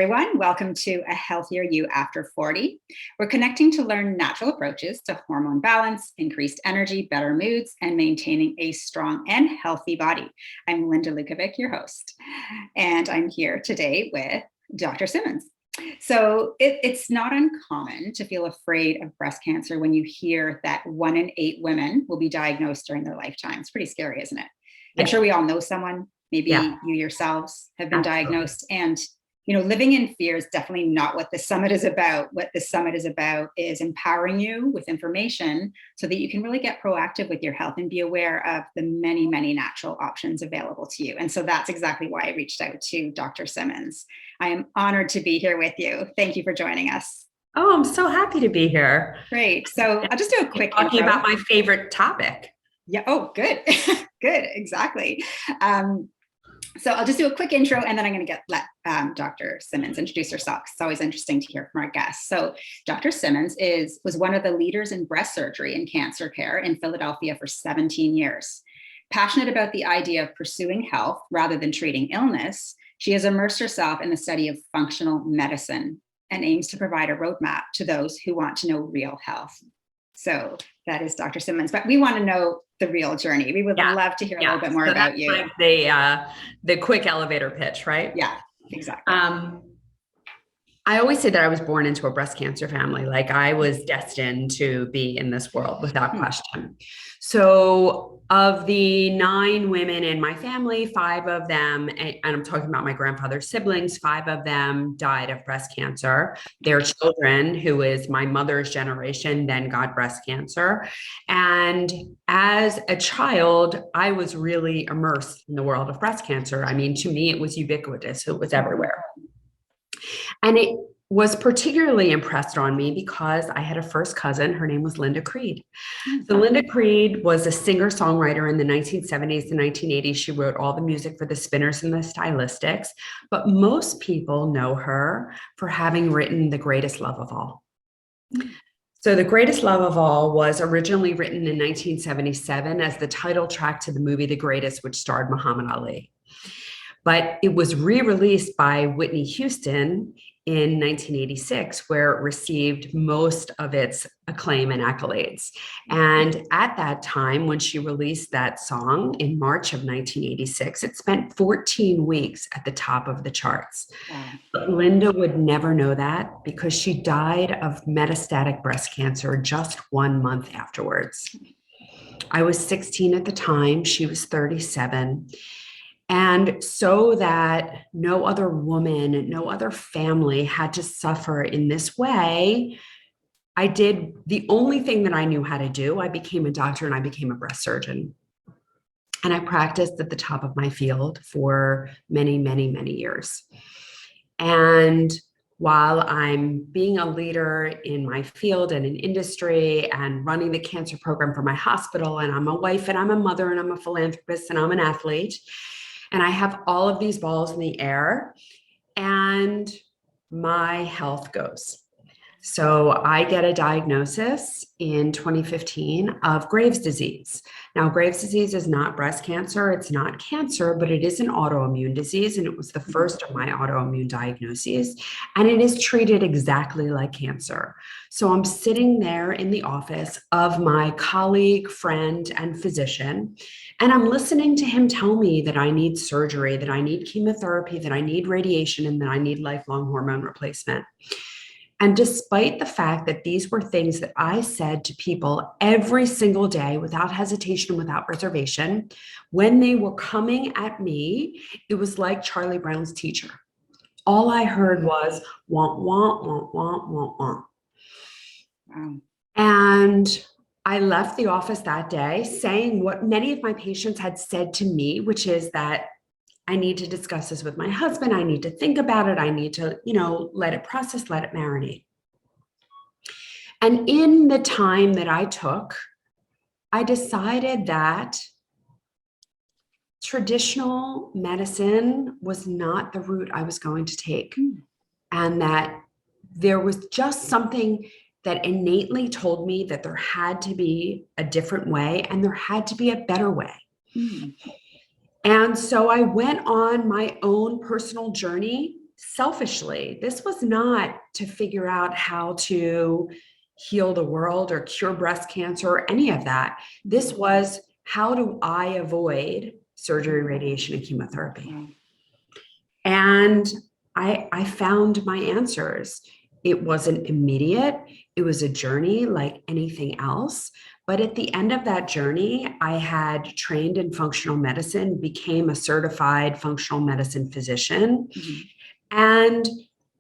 everyone. Welcome to A Healthier You After 40. We're connecting to learn natural approaches to hormone balance, increased energy, better moods, and maintaining a strong and healthy body. I'm Linda Lukovic, your host, and I'm here today with Dr. Simmons. So it's not uncommon to feel afraid of breast cancer when you hear that 1 in 8 women will be diagnosed during their lifetime. It's pretty scary, isn't it? I'm sure we all know someone, maybe you yourselves have been diagnosed, and living in fear is definitely not what the summit is about. What the summit is about is empowering you with information so that you can really get proactive with your health and be aware of the many, many natural options available to you. And so that's exactly why I reached out to Dr. Simmons. I am honored to be here with you. Thank you for joining us. Oh, I'm so happy to be here. Great. So I'll just do a quick talking intro. about my favorite topic. Yeah. Oh, good. Good. Exactly. So I'll just do a quick intro, and then I'm going to let Dr. Simmons introduce herself. It's always interesting to hear from our guests. So Dr. Simmons was one of the leaders in breast surgery and cancer care in Philadelphia for 17 years. Passionate about the idea of pursuing health rather than treating illness, she has immersed herself in the study of functional medicine and aims to provide a roadmap to those who want to know real health. So that is Dr. Simmons, but we want to know the real journey. We would love to hear a little bit more about you. Like the quick elevator pitch, right? Yeah, exactly. I always say that I was born into a breast cancer family. Like I was destined to be in this world without question. So of the 9 women in my family, 5 of them, and I'm talking about my grandfather's siblings, 5 of them died of breast cancer. Their children, who is my mother's generation, then got breast cancer. And as a child, I was really immersed in the world of breast cancer. I mean, to me, it was ubiquitous. It was everywhere. And it was particularly impressed on me because I had a first cousin. Her name was Linda Creed. So Linda Creed was a singer-songwriter in the 1970s and 1980s. She wrote all the music for the Spinners and the Stylistics, but most people know her for having written The Greatest Love of All. So The Greatest Love of All was originally written in 1977 as the title track to the movie The Greatest, which starred Muhammad Ali. But it was re-released by Whitney Houston in 1986, where it received most of its acclaim and accolades. And at that time, when she released that song in March of 1986, it spent 14 weeks at the top of the charts. But Linda would never know that because she died of metastatic breast cancer just 1 month afterwards. I was 16 at the time. She was 37. And so that no other woman, no other family had to suffer in this way, I did the only thing that I knew how to do. I became a doctor and I became a breast surgeon. And I practiced at the top of my field for many, many, many years. And while I'm being a leader in my field and in industry and running the cancer program for my hospital, and I'm a wife and I'm a mother and I'm a philanthropist and I'm an athlete, and I have all of these balls in the air, and my health goes. So I get a diagnosis in 2015 of Graves' disease. Now, Graves' disease is not breast cancer. It's not cancer, but it is an autoimmune disease. And it was the first of my autoimmune diagnoses. And it is treated exactly like cancer. So I'm sitting there in the office of my colleague, friend, and physician, and I'm listening to him tell me that I need surgery, that I need chemotherapy, that I need radiation, and that I need lifelong hormone replacement. And despite the fact that these were things that I said to people every single day without hesitation, without reservation, when they were coming at me, it was like Charlie Brown's teacher. All I heard was, want, want, want, want, want, want. Wow. And I left the office that day saying what many of my patients had said to me, which is that I need to discuss this with my husband. I need to think about it. I need to, let it process, let it marinate. And in the time that I took, I decided that traditional medicine was not the route I was going to take. And that there was just something that innately told me that there had to be a different way and there had to be a better way. And so I went on my own personal journey selfishly. This was not to figure out how to heal the world or cure breast cancer or any of that. This was, how do I avoid surgery, radiation, and chemotherapy? And I found my answers. It wasn't immediate. It was a journey like anything else. But at the end of that journey, I had trained in functional medicine, became a certified functional medicine physician. And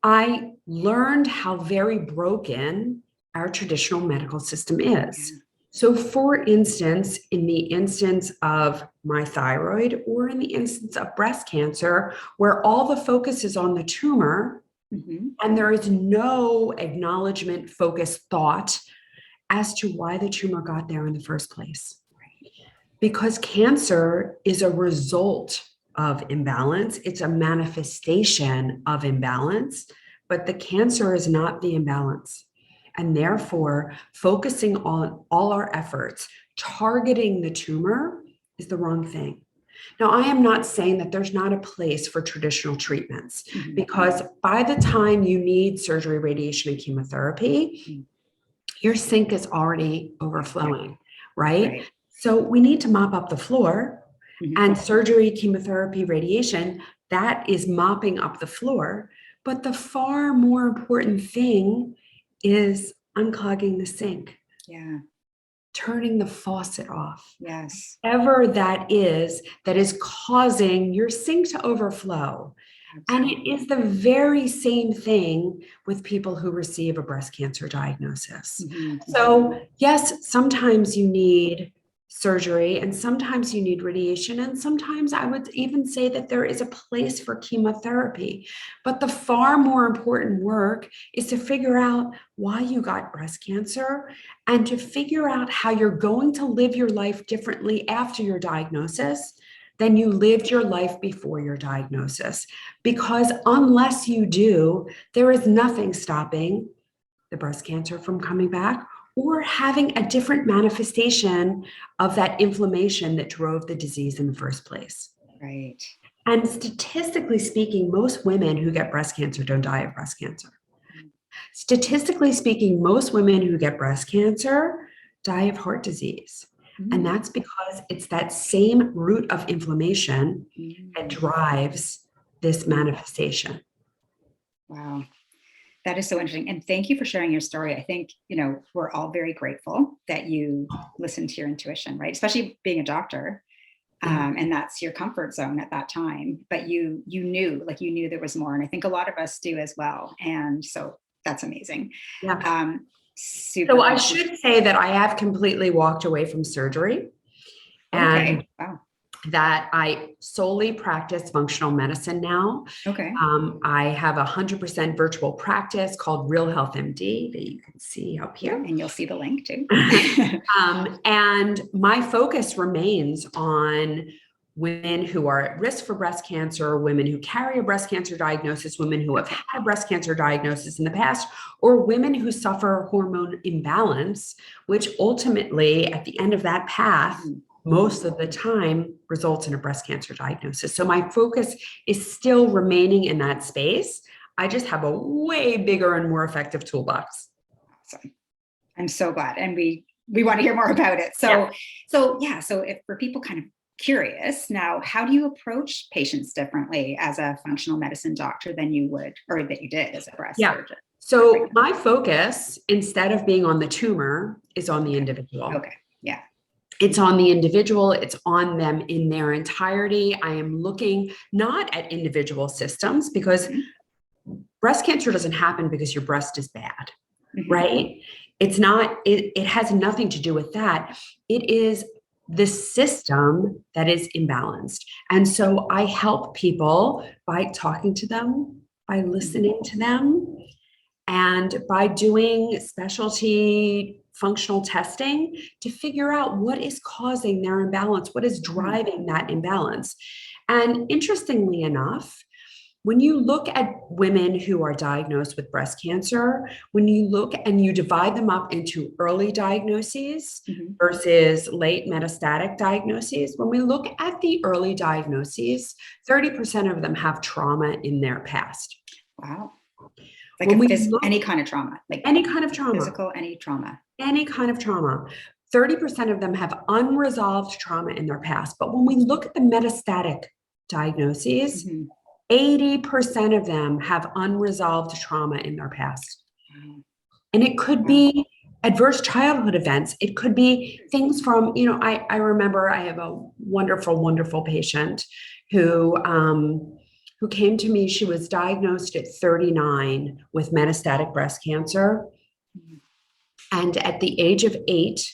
I learned how very broken our traditional medical system is. So for instance, in the instance of my thyroid or in the instance of breast cancer, where all the focus is on the tumor and there is no acknowledgement, focused thought as to why the tumor got there in the first place. Because cancer is a result of imbalance. It's a manifestation of imbalance, but the cancer is not the imbalance. And therefore, focusing on all our efforts, targeting the tumor is the wrong thing. Now, I am not saying that there's not a place for traditional treatments, because by the time you need surgery, radiation, and chemotherapy, your sink is already overflowing, right? So we need to mop up the floor, and surgery, chemotherapy, radiation, that is mopping up the floor. But the far more important thing is unclogging the sink. Turning the faucet off. Whatever that is causing your sink to overflow. And it is the very same thing with people who receive a breast cancer diagnosis. So yes, sometimes you need surgery and sometimes you need radiation. And sometimes I would even say that there is a place for chemotherapy. But the far more important work is to figure out why you got breast cancer and to figure out how you're going to live your life differently after your diagnosis than you lived your life before your diagnosis. Because unless you do, there is nothing stopping the breast cancer from coming back or having a different manifestation of that inflammation that drove the disease in the first place. And statistically speaking, most women who get breast cancer don't die of breast cancer. Statistically speaking, most women who get breast cancer die of heart disease. And that's because it's that same root of inflammation that drives this manifestation. Wow. That is so interesting. And thank you for sharing your story. I think, we're all very grateful that you listened to your intuition, right? Especially being a doctor. And that's your comfort zone at that time. But you knew there was more. And I think a lot of us do as well. And so that's amazing. Super. So I should say that I have completely walked away from surgery and that I solely practice functional medicine now. I have 100% virtual practice called Real Health MD that you can see up here. And you'll see the link too. And my focus remains on women who are at risk for breast cancer, women who carry a breast cancer diagnosis, women who have had a breast cancer diagnosis in the past, or women who suffer hormone imbalance, which ultimately at the end of that path, most of the time results in a breast cancer diagnosis. So my focus is still remaining in that space. I just have a way bigger and more effective toolbox. Awesome. I'm so glad. And we want to hear more about it. So if for people kind of curious now, how do you approach patients differently as a functional medicine doctor than you would, or that you did as a breast surgeon? So my focus, instead of being on the tumor, is on the individual. It's on the individual. It's on them in their entirety. I am looking not at individual systems, because breast cancer doesn't happen because your breast is bad, right? It's not, it has nothing to do with that. It is the system that is imbalanced. And so I help people by talking to them, by listening to them, and by doing specialty functional testing to figure out what is causing their imbalance, what is driving that imbalance. And interestingly enough, when you look at women who are diagnosed with breast cancer, when you look and you divide them up into early diagnoses versus late metastatic diagnoses, when we look at the early diagnoses, 30% of them have trauma in their past. Wow. When we look any kind of trauma, like any kind of trauma, physical, any trauma. any kind of trauma, 30% of them have unresolved trauma in their past. But when we look at the metastatic diagnoses, 80% of them have unresolved trauma in their past. Wow. And it could be adverse childhood events. It could be things from, I remember I have a wonderful, wonderful patient who came to me. She was diagnosed at 39 with metastatic breast cancer. And at the age of 8,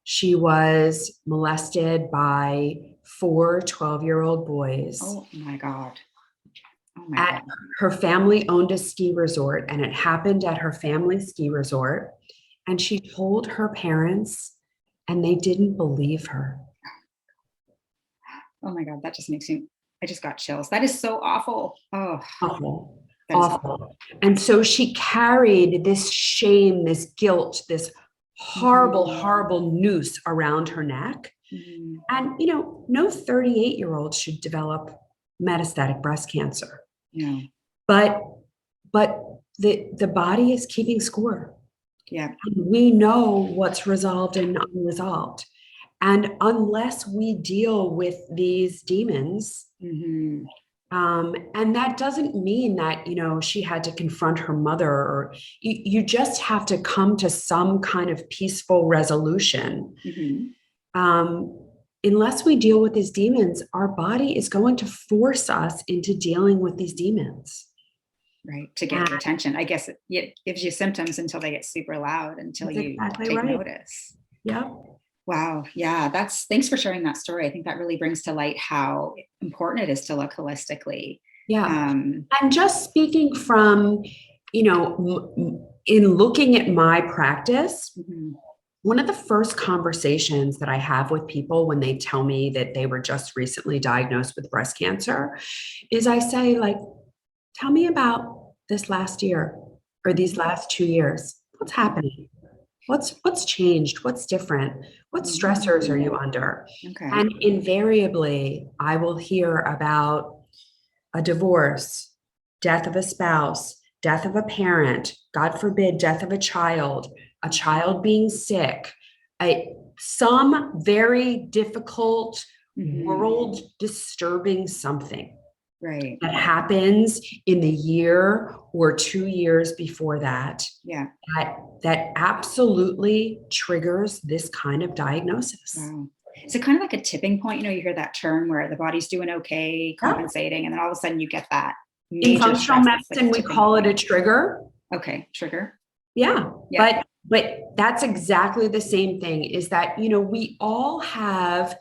she was molested by 4 12-year-old boys. Oh my God. Oh my at God. Her family owned a ski resort, and it happened at her family ski resort. And she told her parents, and they didn't believe her. Oh my God. That just makes me, I just got chills. That is so awful. Oh, Awful. that is Awful. And so she carried this shame, this guilt, this horrible, horrible noose around her neck. And, no 38-year-old should develop metastatic breast cancer. Yeah. But the body is keeping score. Yeah. And we know what's resolved and unresolved. And unless we deal with these demons, and that doesn't mean that, she had to confront her mother, or you just have to come to some kind of peaceful resolution. Unless we deal with these demons, our body is going to force us into dealing with these demons. Right. To get your attention. I guess it gives you symptoms until they get super loud, until you take notice. Yep. Wow. Yeah. Thanks for sharing that story. I think that really brings to light how important it is to look holistically. Yeah. And just speaking from, in looking at my practice, one of the first conversations that I have with people when they tell me that they were just recently diagnosed with breast cancer is I say, like, tell me about this last year or these last 2 years. What's happening? What's changed? What's different? What stressors are you under? Okay. And invariably, I will hear about a divorce, death of a spouse, death of a parent, God forbid, death of a child being sick, some very difficult, world disturbing something. Right. That happens in the year or 2 years before that. Yeah. That absolutely triggers this kind of diagnosis. Wow. Is it kind of like a tipping point? You hear that term where the body's doing okay, compensating, and then all of a sudden you get that major in functional medicine, like we call it a trigger. Okay, trigger. Yeah. But that's exactly the same thing, is that, we all have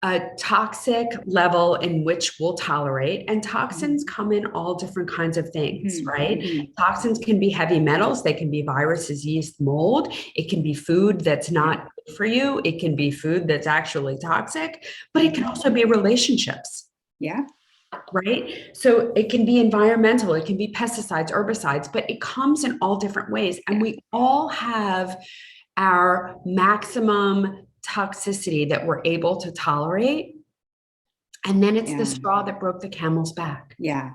a toxic level in which we'll tolerate, and toxins come in all different kinds of things, right? Toxins can be heavy metals, they can be viruses, yeast, mold, it can be food that's not good for you, it can be food that's actually toxic, but it can also be relationships. Yeah. Right? So it can be environmental, it can be pesticides, herbicides, but it comes in all different ways. And we all have our maximum toxicity that we're able to tolerate. And then it's the straw that broke the camel's back. Yeah.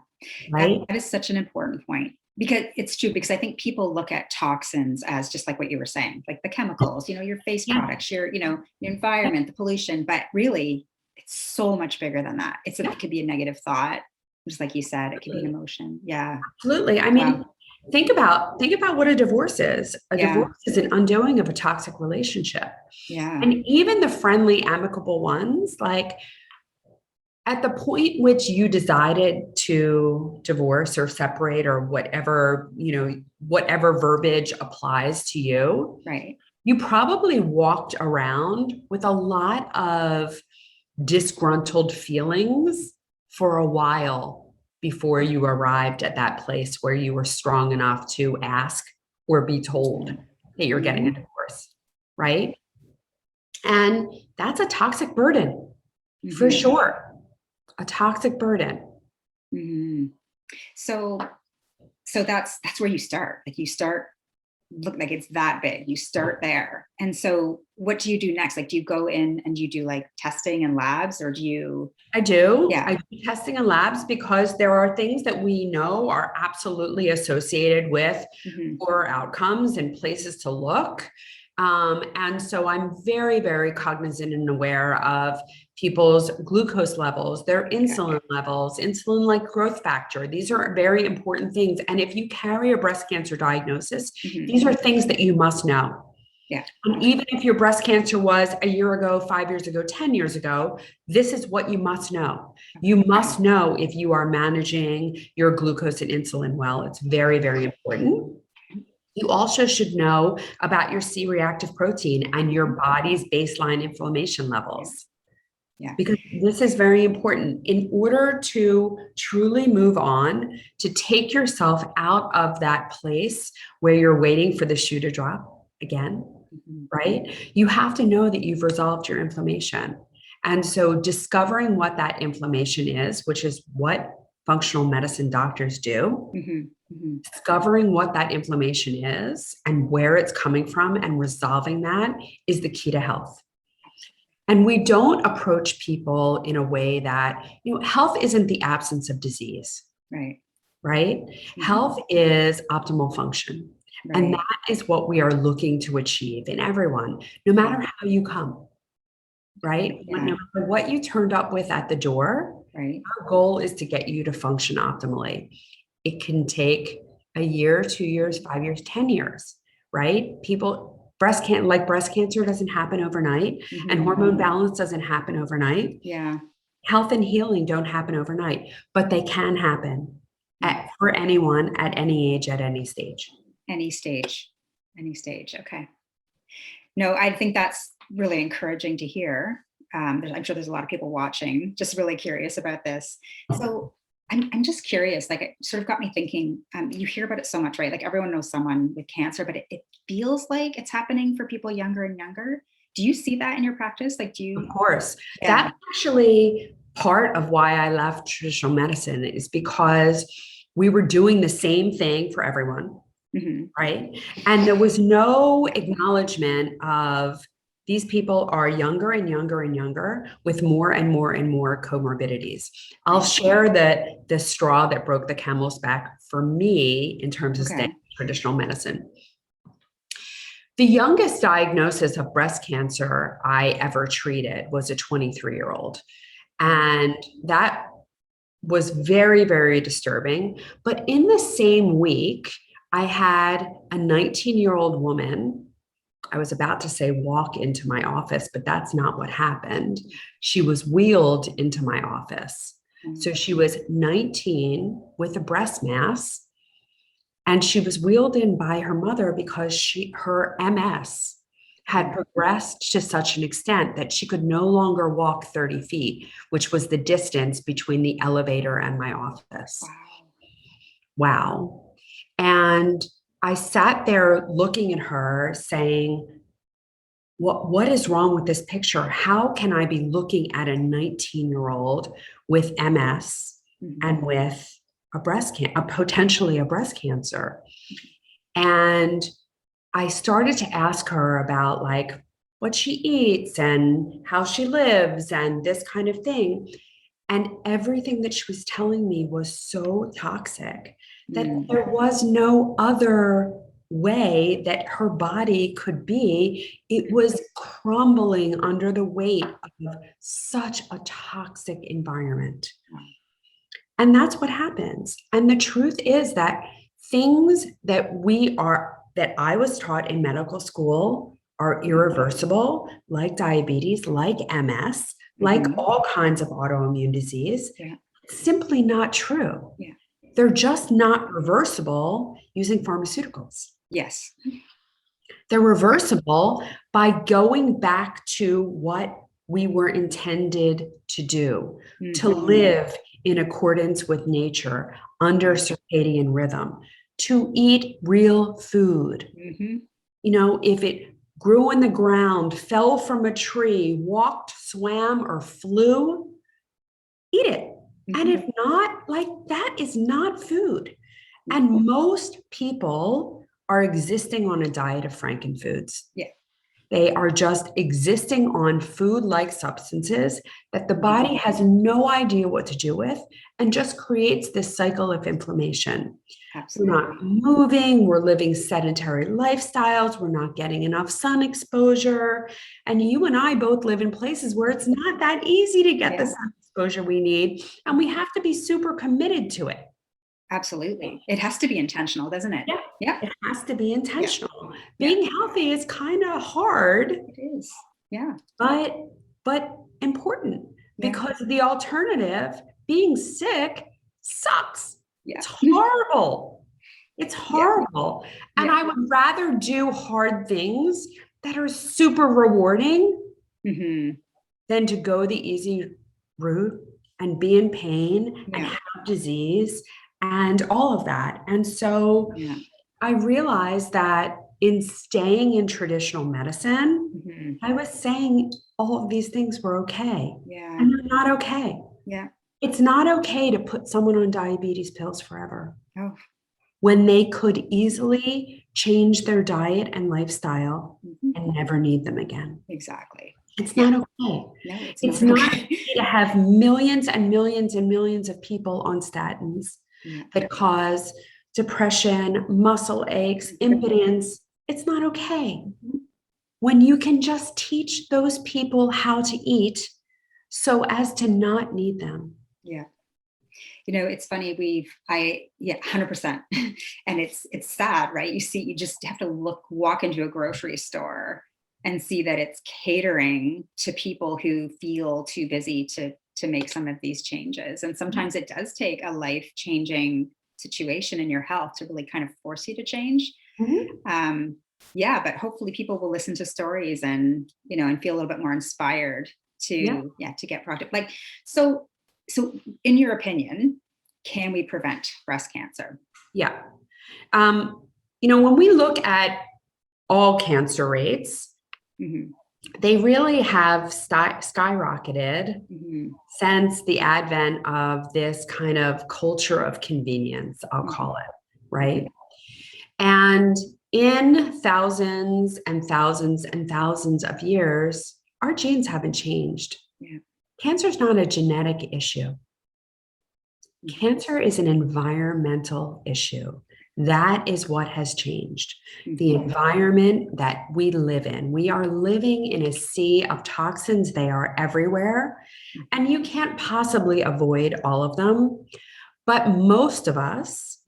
Right. That is such an important point, because it's true, because I think people look at toxins as just like what you were saying, like the chemicals, your face products, your environment, the pollution, but really it's so much bigger than that. It could be a negative thought, just like you said, it could be an emotion. Yeah. Absolutely. I mean, think about what a divorce is. A divorce is an undoing of a toxic relationship. Yeah. And even the friendly, amicable ones, like at the point which you decided to divorce or separate or whatever, whatever verbiage applies to you, right? You probably walked around with a lot of disgruntled feelings for a while before you arrived at that place where you were strong enough to ask or be told that you're getting a divorce, right? And that's a toxic burden, for sure. A toxic burden. So that's where you start. Like you start look like it's that big. You start there. And so what do you do next? Like, do you go in and you do like testing and labs, or do you? I do. Yeah. I do testing in labs because there are things that we know are absolutely associated with poor outcomes and places to look. And so I'm very, very cognizant and aware of people's glucose levels, their insulin levels, insulin-like growth factor. These are very important things. And if you carry a breast cancer diagnosis, these are things that you must know. Yeah. And even if your breast cancer was a year ago, 5 years ago, 10 years ago, this is what you must know. You must know if you are managing your glucose and insulin well. It's very, very important. You also should know about your C-reactive protein and your body's baseline inflammation levels. Yeah. Because this is very important. In order to truly move on, to take yourself out of that place where you're waiting for the shoe to drop again, right? You have to know that you've resolved your inflammation. And so discovering what that inflammation is, which is what functional medicine doctors do, discovering what that inflammation is and where it's coming from and resolving that is the key to health. And we don't approach people in a way that, health isn't the absence of disease. Right? Health is optimal function. And that is what we are looking to achieve in everyone, no matter how you come. Right? No matter what you turned up with at the door, our goal is to get you to function optimally. It can take a year, 2 years, 5 years, 10 years, right? Breast cancer doesn't happen overnight, and hormone balance doesn't happen overnight. Yeah. Health and healing don't happen overnight, but they can happen for anyone at any age, at any stage. Any stage. Okay. No, I think that's really encouraging to hear. I'm sure there's a lot of people watching, just really curious about this. So I'm just curious, like it sort of got me thinking, you hear about it so much, right? Like everyone knows someone with cancer, but it feels like it's happening for people younger and younger. Do you see that in your practice? Like, do you? Of course. Yeah. That's actually part of why I left traditional medicine, is because we were doing the same thing for everyone, right? And there was no acknowledgement of these people are younger and younger and younger with more and more and more comorbidities. I'll share the straw that broke the camel's back for me in terms of staying in traditional medicine. The youngest diagnosis of breast cancer I ever treated was a 23-year-old. And that was very, very disturbing. But in the same week, I had a 19-year-old woman, I was about to say walk into my office, but that's not what happened. She was wheeled into my office. So she was 19 with a breast mass, and she was wheeled in by her mother because her MS had progressed to such an extent that she could no longer walk 30 feet, which was the distance between the elevator and my office. Wow. And I sat there looking at her saying, what is wrong with this picture? How can I be looking at a 19-year-old with MS and with potentially a breast cancer? And I started to ask her about like what she eats and how she lives and this kind of thing. And everything that she was telling me was so toxic that there was no other way that her body could be. It was crumbling under the weight of such a toxic environment. And that's what happens. And the truth is that things that I was taught in medical school are irreversible, like diabetes, like MS, like all kinds of autoimmune disease. It's simply not true. They're just not reversible using pharmaceuticals. Yes. They're reversible by going back to what we were intended to do, to live in accordance with nature, under circadian rhythm, to eat real food. If it grew in the ground, fell from a tree, walked, swam, or flew, eat it. And if not, like that is not food. And most people are existing on a diet of frankenfoods. Yeah. They are just existing on food-like substances that the body has no idea what to do with and just creates this cycle of inflammation. Absolutely. We're not moving, we're living sedentary lifestyles, we're not getting enough sun exposure. And you and I both live in places where it's not that easy to get the sun exposure we need, and we have to be super committed to it. Absolutely. It has to be intentional, doesn't it? Yeah. It has to be intentional. Yeah. Being healthy is kind of hard. It is. Yeah. But important, because the alternative, being sick, sucks. Yeah. It's horrible. It's horrible. And I would rather do hard things that are super rewarding than to go the easy route and be in pain and have disease and all of that. And so I realized that in staying in traditional medicine, I was saying all of these things were okay. Yeah. And they're not okay. Yeah. It's not okay to put someone on diabetes pills forever. Oh. When they could easily change their diet and lifestyle and never need them again. Exactly. It's not okay. No, it's not okay to have millions and millions and millions of people on statins that cause depression, muscle aches, impotence. It's not okay. When you can just teach those people how to eat so as to not need them. Yeah. You know, it's funny, 100%. And it's sad, right? You just have to walk into a grocery store and see that it's catering to people who feel too busy to make some of these changes. And sometimes it does take a life-changing situation in your health to really kind of force you to change. But hopefully people will listen to stories and, and feel a little bit more inspired to get productive. Like, so in your opinion, can we prevent breast cancer? Yeah. When we look at all cancer rates, they really have skyrocketed since the advent of this kind of culture of convenience, I'll call it, right? And in thousands and thousands and thousands of years, our genes haven't changed. Cancer is not a genetic issue. Cancer is an environmental issue. That is what has changed. The environment that we live in. We are living in a sea of toxins. They are everywhere. And you can't possibly avoid all of them. But most of us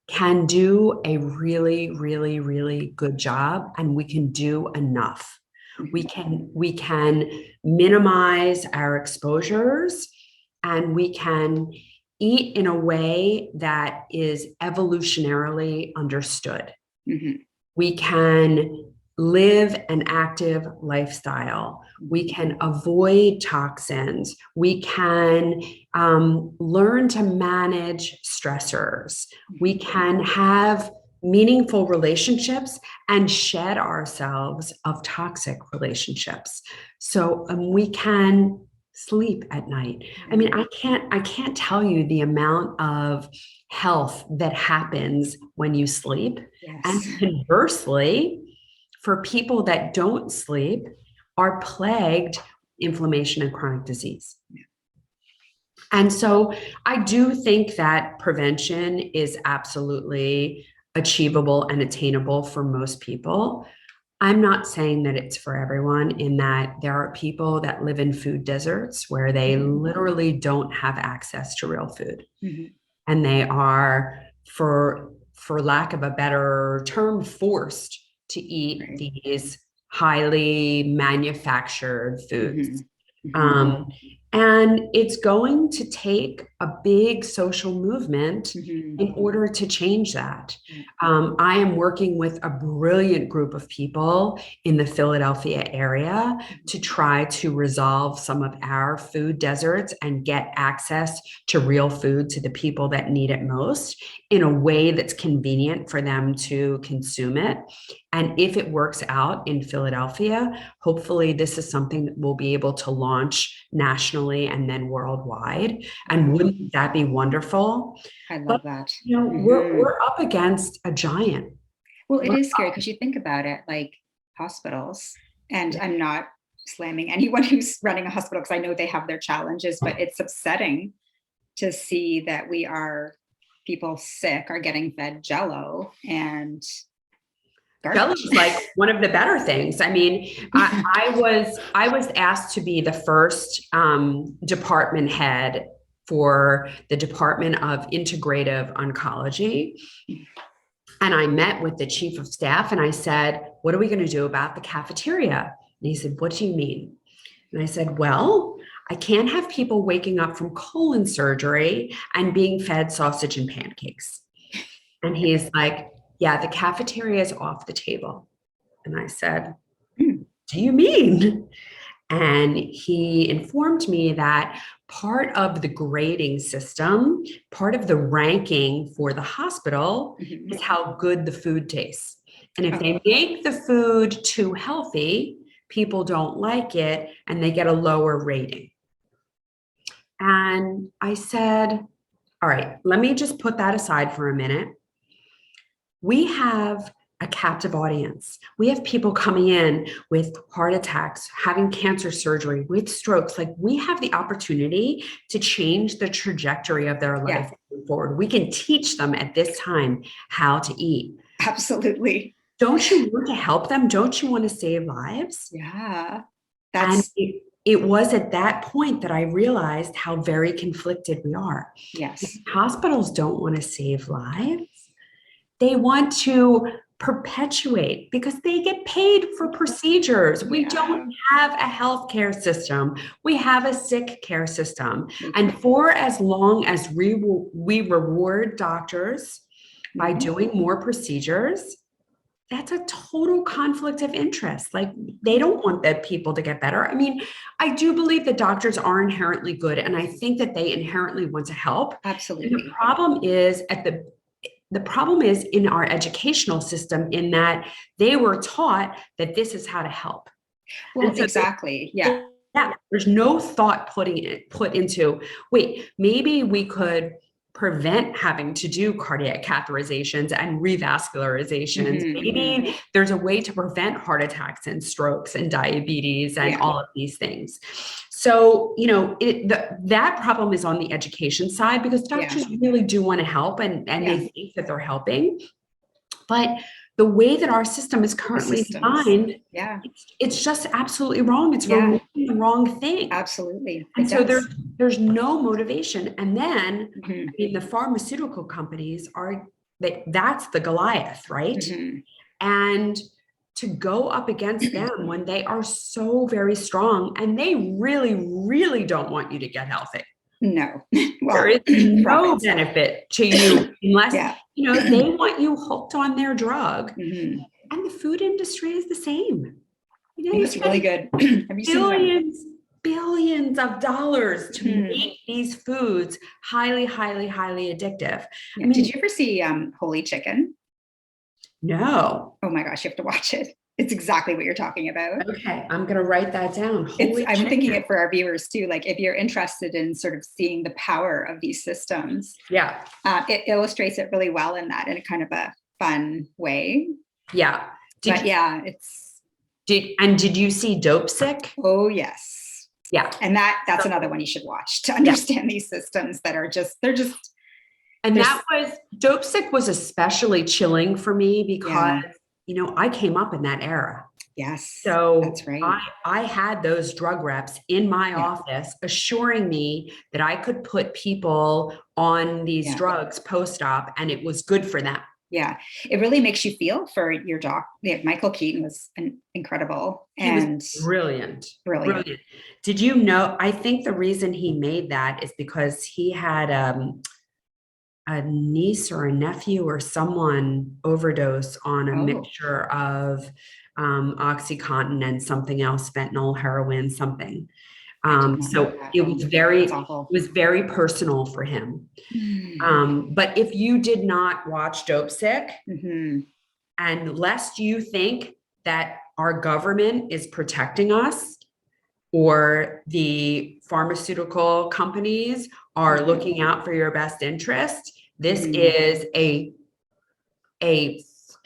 can do a really, really, really good job, and we can do enough. We can minimize our exposures, and we can eat in a way that is evolutionarily understood. We can live an active lifestyle. We can avoid toxins. We can learn to manage stressors. We can have meaningful relationships and shed ourselves of toxic relationships. So we can sleep at night. I mean, I can't tell you the amount of health that happens when you sleep. And conversely, for people that don't sleep, are plagued inflammation and chronic disease. And so I do think that prevention is absolutely achievable and attainable for most people. I'm not saying that it's for everyone, in that there are people that live in food deserts where they literally don't have access to real food. And they are, for lack of a better term, forced to eat these highly manufactured foods. And it's going to take a big social movement in order to change that. I am working with a brilliant group of people in the Philadelphia area to try to resolve some of our food deserts and get access to real food to the people that need it most in a way that's convenient for them to consume it. And if it works out in Philadelphia, hopefully this is something that we'll be able to launch nationally and then worldwide. And wouldn't that be wonderful? I love that. We're up against a giant. Well, it is scary because you think about it, like hospitals, and I'm not slamming anyone who's running a hospital because I know they have their challenges, but it's upsetting to see that people sick are getting fed Jello and Jello garbage. is like one of the better things. I mean, I was asked to be the first department head for the Department of Integrative Oncology. And I met with the chief of staff and I said, what are we going to do about the cafeteria? And he said, what do you mean? And I said, well, I can't have people waking up from colon surgery and being fed sausage and pancakes. And he's like, yeah, the cafeteria is off the table. And I said, do you mean? And he informed me that part of the grading system, part of the ranking for the hospital is how good the food tastes. And if they make the food too healthy, people don't like it and they get a lower rating. And I said, all right, let me just put that aside for a minute. We have a captive audience. We have people coming in with heart attacks, having cancer surgery, with strokes. Like, we have the opportunity to change the trajectory of their life moving forward. We can teach them at this time how to eat. Absolutely. Don't you want to help them? Don't you want to save lives? Yeah. And it was at that point that I realized how very conflicted we are. Yes. Hospitals don't want to save lives. They want to perpetuate because they get paid for procedures. We don't have a healthcare system. We have a sick care system. And for as long as we reward doctors by doing more procedures, that's a total conflict of interest. Like, they don't want the people to get better. I mean, I do believe that doctors are inherently good, and I think that they inherently want to help. Absolutely. And the problem is in our educational system, in that they were taught that this is how to help. Well, so exactly. Yeah. There's no thought put into, wait, maybe we could prevent having to do cardiac catheterizations and revascularizations. Maybe there's a way to prevent heart attacks and strokes and diabetes and all of these things. So, that problem is on the education side, because doctors really do want to help and they think that they're helping. But the way that our system is currently designed, it's just absolutely wrong. It's removing the wrong thing. Absolutely. And so there's no motivation. And then the pharmaceutical companies that's the Goliath, right? And to go up against them when they are so very strong, and they really, really don't want you to get healthy. No. Well, there is no benefit to you unless, they want you hooked on their drug. And the food industry is the same. It's really good. Have you seen billions of dollars to make these foods highly, highly, highly addictive. I mean, did you ever see Holy Chicken? No. Oh my gosh, you have to watch it. It's exactly what you're talking about. Okay, I'm going to write that down. I'm thinking it for our viewers too. Like, if you're interested in sort of seeing the power of these systems, it illustrates it really well in a kind of a fun way. Yeah. Did you see Dope Sick? Oh yes. Yeah. And that's another one you should watch to understand these systems that are Dope Sick was especially chilling for me because I came up in that era. Yes. So that's right. I had those drug reps in my office assuring me that I could put people on these drugs post-op and it was good for them. Yeah. It really makes you feel for your doc. Michael Keaton was incredible. And he was brilliant. Brilliant. Did you know, I think the reason he made that is because he had a niece or a nephew or someone overdose on a mixture of OxyContin and something else, fentanyl, heroin, something. So it was very personal for him. But if you did not watch Dope Sick, and lest you think that our government is protecting us or the pharmaceutical companies are looking out for your best interest, this is a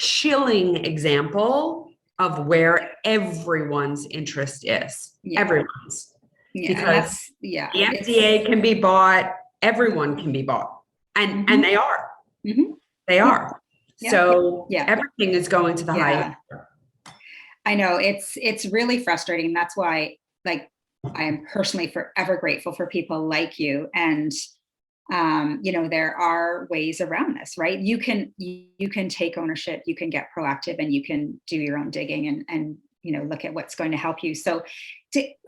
chilling example of where everyone's interest is. Yeah. Everyone's. Yeah. And Because that's, yeah. the FDA can be bought, everyone can be bought. And they are. Mm-hmm. They are. Yeah. So Yeah. everything is going to the highest. I know it's really frustrating. That's why, like, I am personally forever grateful for people like you. And there are ways around this, right? You can take ownership, you can get proactive, and you can do your own digging and look at what's going to help you. So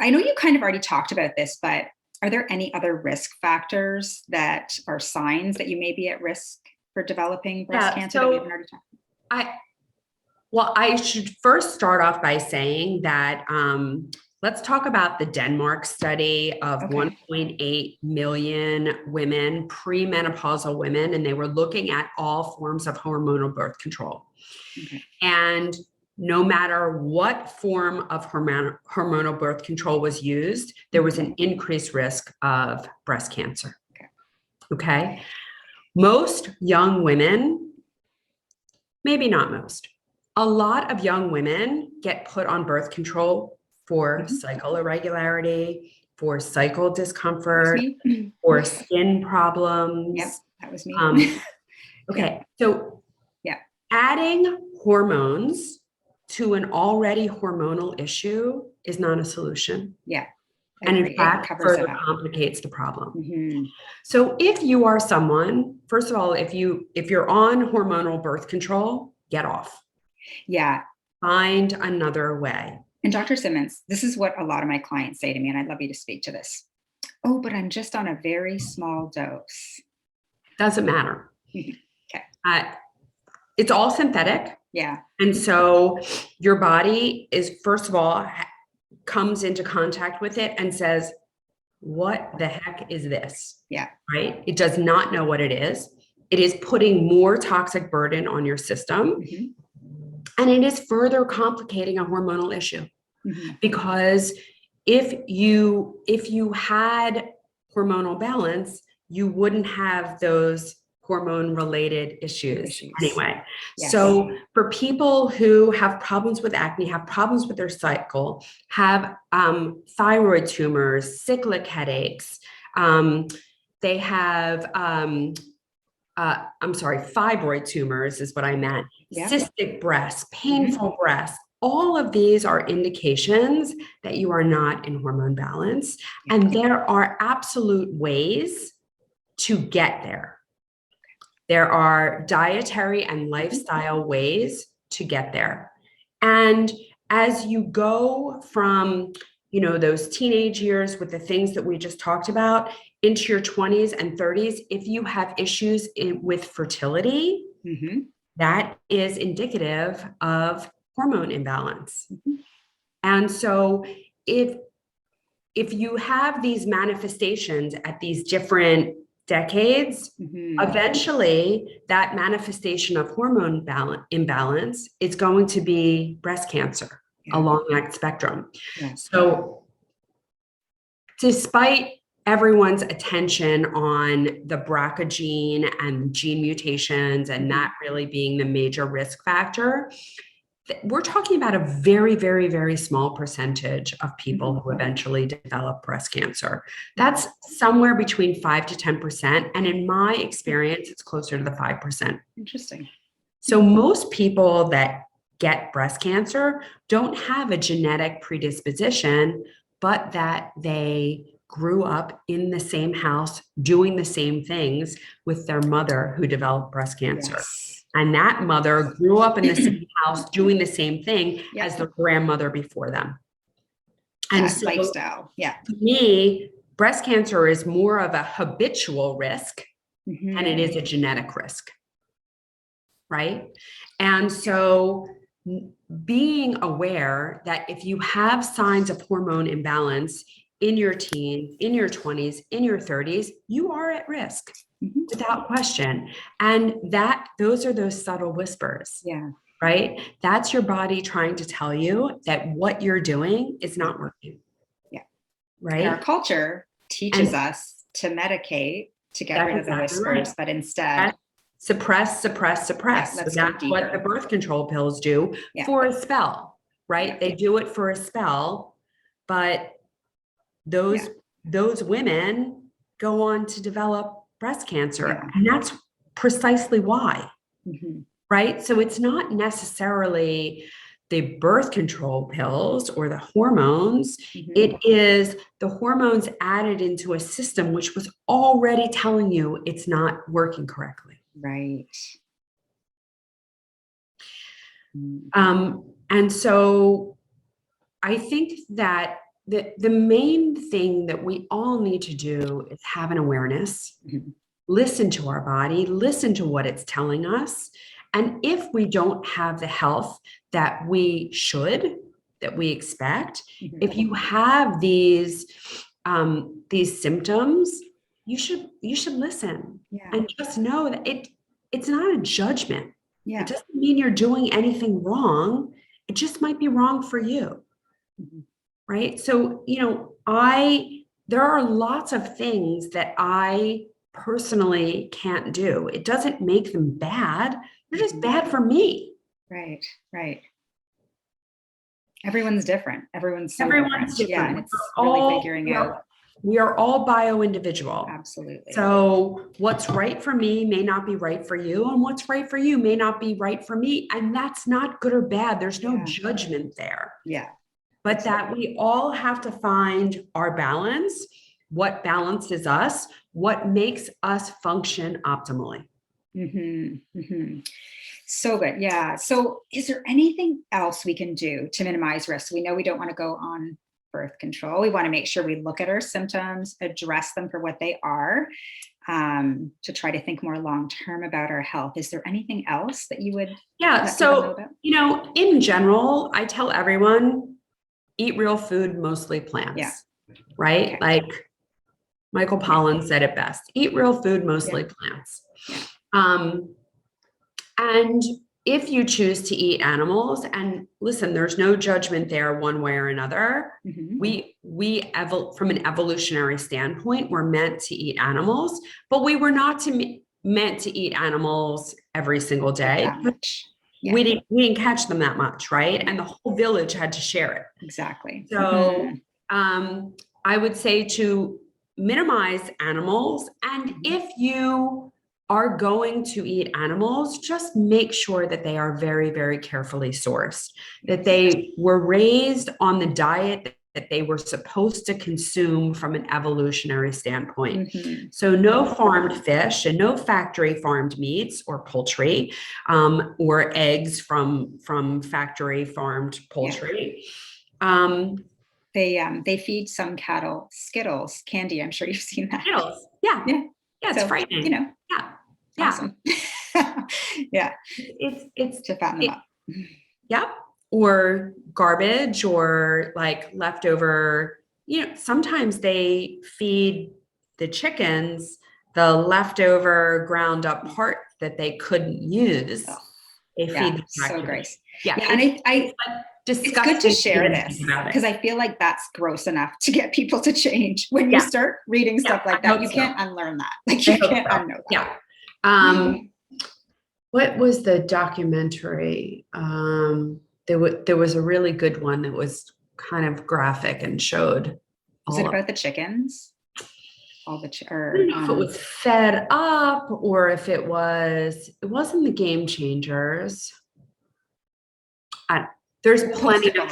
I know you kind of already talked about this, but are there any other risk factors that are signs that you may be at risk for developing breast cancer that we haven't already talked about? I should first start off by saying that let's talk about the Denmark study of 1.8 million women, premenopausal women, and they were looking at all forms of hormonal birth control. Okay. And no matter what form of hormonal birth control was used, there was an increased risk of breast cancer. Okay. Most young women, maybe not most, a lot of young women get put on birth control for cycle irregularity, for cycle discomfort, for skin problems. Yep, that was me. Okay, so adding hormones to an already hormonal issue is not a solution. Yeah. And in fact, further complicates the problem. So if you are someone, first of all, if you're on hormonal birth control, get off. Yeah. Find another way. And Dr. Simmons, this is what a lot of my clients say to me, and I'd love you to speak to this. Oh, but I'm just on a very small dose. Doesn't matter. Okay. It's all synthetic. Yeah. And so your body is, first of all, comes into contact with it and says, what the heck is this? Yeah. Right? It does not know what it is. It is putting more toxic burden on your system. And it is further complicating a hormonal issue. Because if you had hormonal balance, you wouldn't have those hormone related issues anyway. Yes. So for people who have problems with acne, have problems with their cycle, have thyroid tumors, cyclic headaches, they have fibroid tumors is what I meant. Yeah. Cystic breasts, painful breasts. All of these are indications that you are not in hormone balance. Yeah. And there are absolute ways to get there. There are dietary and lifestyle ways to get there. And as you go from, those teenage years with the things that we just talked about into your 20s and 30s, if you have issues with fertility, that is indicative of hormone imbalance. And so if you have these manifestations at these different decades, eventually that manifestation of hormone imbalance is going to be breast cancer along that spectrum. So despite everyone's attention on the BRCA gene and gene mutations and that really being the major risk factor, we're talking about a very, very, very small percentage of people who eventually develop breast cancer. That's somewhere between 5 to 10%. And in my experience, it's closer to the 5%. Interesting. So most people that get breast cancer don't have a genetic predisposition, but that they grew up in the same house doing the same things with their mother who developed breast cancer. Yes. And that mother grew up in the same house doing the same thing as their grandmother before them. And so, lifestyle. Yeah. To me, breast cancer is more of a habitual risk than it is a genetic risk. Right? And so being aware that if you have signs of hormone imbalance in your teens, in your 20s, in your 30s, you are at risk. Without question. And those are those subtle whispers. Yeah. Right? That's your body trying to tell you that what you're doing is not working. Yeah. Right? And our culture teaches us to medicate, to get rid of the whispers, but instead suppress. Yeah, So let's go that's what the deeper. birth control pills do Yeah. for a spell, right? Yeah. They do it for a spell, but those women go on to develop breast cancer. Yeah. And that's precisely why, Mm-hmm. right? So it's not necessarily the birth control pills or the hormones. Mm-hmm. It is the hormones added into a system which was already telling you it's not working correctly. Right. And so I think that the main thing that we all need to do is have an awareness, Mm-hmm. listen to our body, listen to what it's telling us. And if we don't have the health that we should, that we expect, Mm-hmm. if you have these symptoms, you should listen. Yeah. And just know that it's not a judgment. Yeah. It doesn't mean you're doing anything wrong. It just might be wrong for you. Mm-hmm. Right. So, there are lots of things that I personally can't do. It doesn't make them bad. They're just bad for me. Right. Right. Everyone's different. Everyone's Everyone's different. Yeah. And it's really figuring out. We are all bio-individual. Absolutely. So what's right for me may not be right for you, and what's right for you may not be right for me. And that's not good or bad. There's no judgment there. Yeah. But that we all have to find our balance, what balances us, what makes us function optimally. Mm-hmm. Mm-hmm. So good. Yeah. So is there anything else we can do to minimize risk? We know we don't want to go on birth control. We want to make sure we look at our symptoms, address them for what they are, to try to think more long-term about our health. Is there anything else that you would? Yeah. So, in general, I tell everyone, eat real food, mostly plants. Yeah. Right? Okay. Like Michael Pollan said it best, eat real food, mostly plants. Yeah. And if you choose to eat animals, and listen, there's no judgment there one way or another. Mm-hmm. We from an evolutionary standpoint, we're meant to eat animals, but we were not meant to eat animals every single day. That much. Yeah. We didn't catch them that much, right? And the whole village had to share it. Exactly. So I would say to minimize animals. And if you are going to eat animals, just make sure that they are very, very carefully sourced, that they were raised on the diet that they were supposed to consume from an evolutionary standpoint. Mm-hmm. So no farmed fish and no factory farmed meats or poultry, or eggs from factory farmed poultry. They feed some cattle Skittles candy. I'm sure you've seen that. Skittles. Yeah. It's so frightening. Yeah. Awesome. Yeah. It's to fatten them up. Yeah. Or garbage or like leftover, sometimes they feed the chickens the leftover ground up part that they couldn't use. Oh, they feed the so gross. Yeah. And it's good to share this because I feel like that's gross enough to get people to change. When you start reading stuff like that, you can't unlearn that. Like you can't unknow that. Yeah. What was the documentary? There was a really good one that was kind of graphic and showed. Was it about the chickens? I don't know if it was Fed Up or if it wasn't the Game Changers. There's plenty of.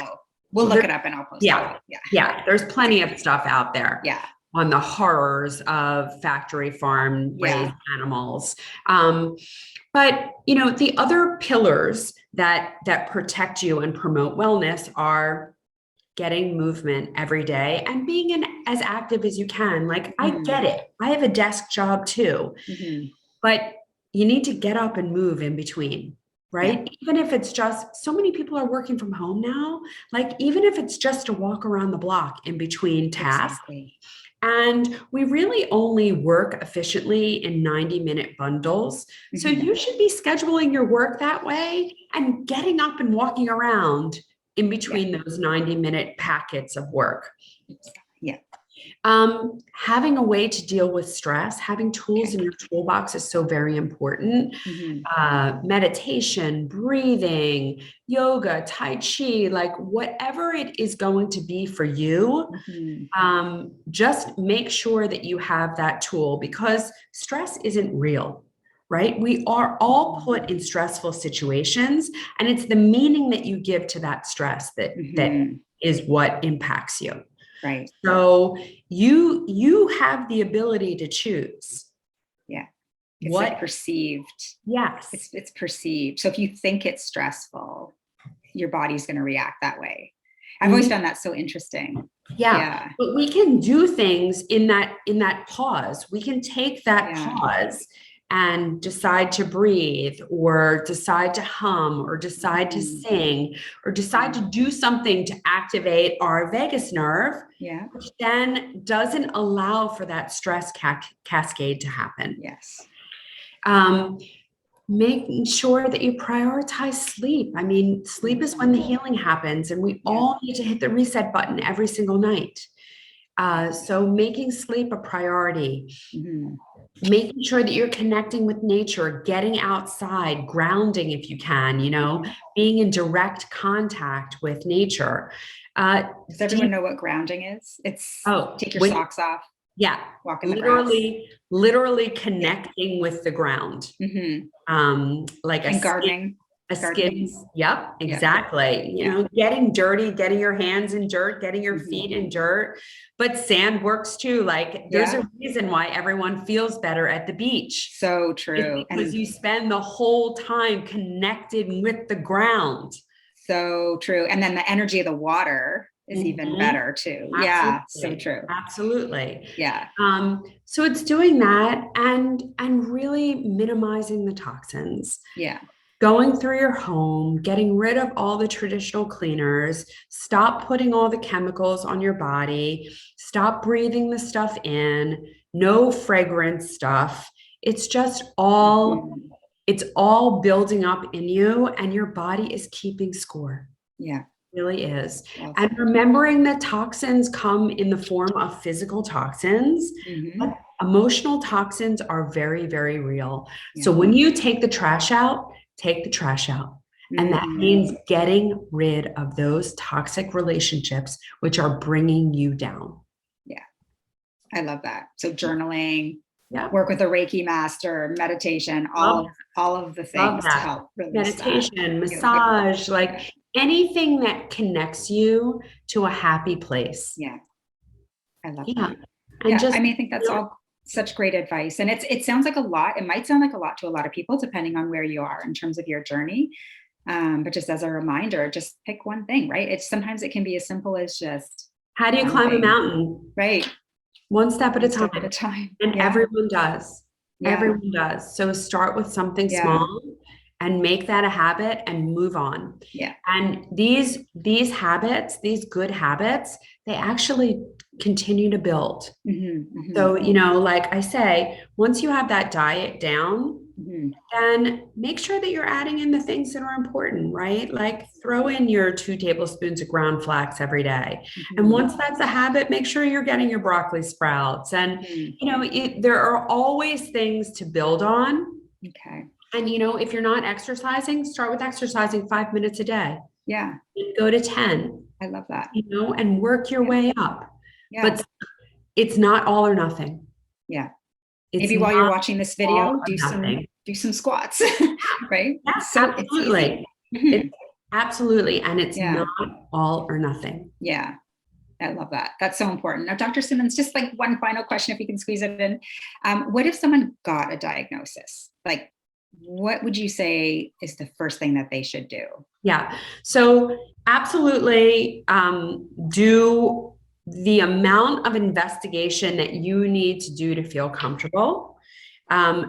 We'll look it up and I'll post it. Yeah. There's plenty of stuff out there. Yeah. On the horrors of factory farm raised animals. But the other pillars that protect you and promote wellness are getting movement every day and being as active as you can. Like I get it. I have a desk job too, but you need to get up and move in between. Right. Yeah. Even if it's just, so many people are working from home now, like even if it's just to walk around the block in between tasks. Exactly. And we really only work efficiently in 90-minute bundles. So you should be scheduling your work that way and getting up and walking around in between those 90-minute packets of work. Yeah. Having a way to deal with stress, having tools in your toolbox is so very important. Meditation, breathing, yoga, Tai Chi, like whatever it is going to be for you, just make sure that you have that tool, because stress isn't real, right? We are all put in stressful situations, and it's the meaning that you give to that stress that is what impacts you. Right. So you have the ability to choose. Yeah. It's what like perceived. Yes. It's perceived. So if you think it's stressful, your body's going to react that way. I've always found that so interesting. Yeah. But we can do things in that pause. We can take that pause and decide to breathe, or decide to hum, or decide to sing, or decide to do something to activate our vagus nerve, which then doesn't allow for that stress cascade to happen. Yes. Making sure that you prioritize sleep. I mean, sleep is when the healing happens, and we all need to hit the reset button every single night. So making sleep a priority, making sure that you're connecting with nature, getting outside, grounding if you can, being in direct contact with nature. Does everyone know what grounding is? It's take your socks off. Yeah. Walk in the literally connecting with the ground. Like and gardening. Yep, exactly. Getting dirty, getting your hands in dirt, getting your feet in dirt, but sand works too. Like there's a reason why everyone feels better at the beach. So true. Because you spend the whole time connected with the ground. So true. And then the energy of the water is even better too. Absolutely. Yeah. So true. Absolutely. Yeah. So it's doing that and really minimizing the toxins. Yeah. Going through your home, getting rid of all the traditional cleaners, stop putting all the chemicals on your body, stop breathing the stuff in, no fragrance stuff. It's just it's all building up in you, and your body is keeping score. Yeah. It really is. And remembering that toxins come in the form of physical toxins, but emotional toxins are very, very real. So when you take the trash out, take the trash out. And that means getting rid of those toxic relationships, which are bringing you down. Yeah. I love that. So journaling, work with a Reiki master, meditation, all of the things to help release meditation, massage, like anything that connects you to a happy place. Yeah. I love that. And I mean, I think that's all such great advice. And it sounds like a lot. It might sound like a lot to a lot of people, depending on where you are in terms of your journey. But just as a reminder, just pick one thing, right? Sometimes it can be as simple as just, how do you climb a mountain? Right. One step at a time. And everyone does. Everyone does. So start with something small and make that a habit and move on. Yeah. And these habits, these good habits, they actually continue to build. So, like I say, once you have that diet down, then make sure that you're adding in the things that are important, right? Like throw in your 2 tablespoons of ground flax every day. And once that's a habit, make sure you're getting your broccoli sprouts. And, there are always things to build on. Okay. And, if you're not exercising, start with exercising 5 minutes a day. Yeah. Go to 10. I love that. And work your way up. Yeah. But it's not all or nothing. Yeah. Maybe while you're watching this video, do some squats, right? Yeah, so absolutely. Absolutely. And it's not all or nothing. Yeah. I love that. That's so important. Now, Dr. Simmons, just like one final question, if you can squeeze it in. What if someone got a diagnosis? Like, what would you say is the first thing that they should do? Yeah. So absolutely do the amount of investigation that you need to do to feel comfortable.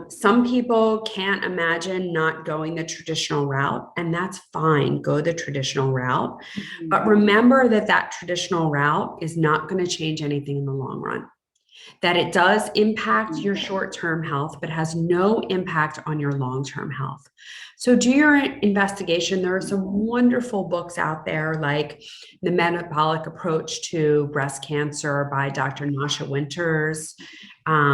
Some people can't imagine not going the traditional route, and that's fine. Go the traditional route. But remember that traditional route is not going to change anything in the long run. that it does impact your short-term health, but has no impact on your long-term health. So do your investigation. There are some wonderful books out there, like The Metabolic Approach to Breast Cancer by Dr. Nasha Winters. There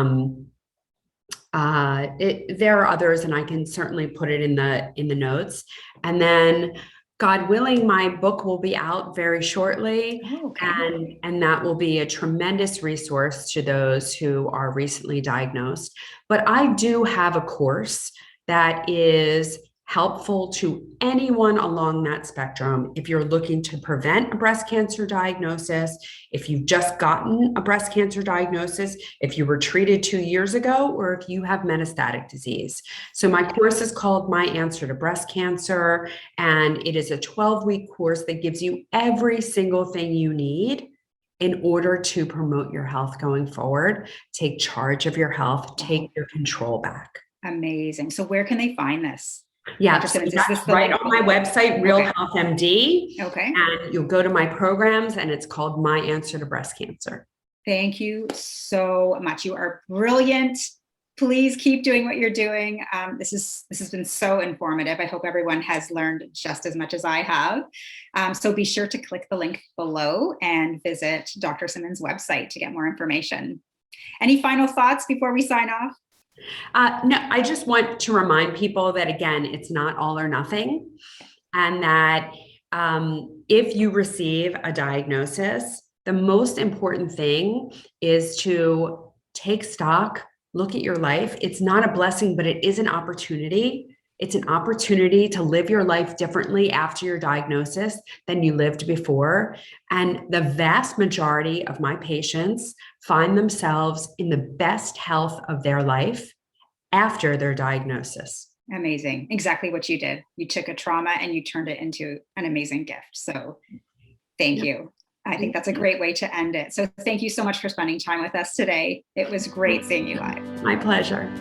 are others, and I can certainly put it in the notes. And then, God willing, my book will be out very shortly. Oh, okay. And that will be a tremendous resource to those who are recently diagnosed. But I do have a course that is helpful to anyone along that spectrum. If you're looking to prevent a breast cancer diagnosis, if you've just gotten a breast cancer diagnosis, if you were treated 2 years ago, or if you have metastatic disease. So my course is called My Answer to Breast Cancer, and it is a 12-week course that gives you every single thing you need in order to promote your health going forward, take charge of your health, take your control back. Amazing. So where can they find this? Yeah, so that's right on my website, Real Health MD. Okay. And you'll go to my programs, and it's called My Answer to Breast Cancer. Thank you so much. You are brilliant. Please keep doing what you're doing. This has been so informative. I hope everyone has learned just as much as I have. So be sure to click the link below and visit Dr. Simmons' website to get more information. Any final thoughts before we sign off? No, I just want to remind people that, again, it's not all or nothing. And that if you receive a diagnosis, the most important thing is to take stock, look at your life. It's not a blessing, but it is an opportunity. It's an opportunity to live your life differently after your diagnosis than you lived before. And the vast majority of my patients find themselves in the best health of their life after their diagnosis. Amazing. Exactly what you did. You took a trauma and you turned it into an amazing gift. So thank you. I think that's a great way to end it. So thank you so much for spending time with us today. It was great seeing you live. My pleasure.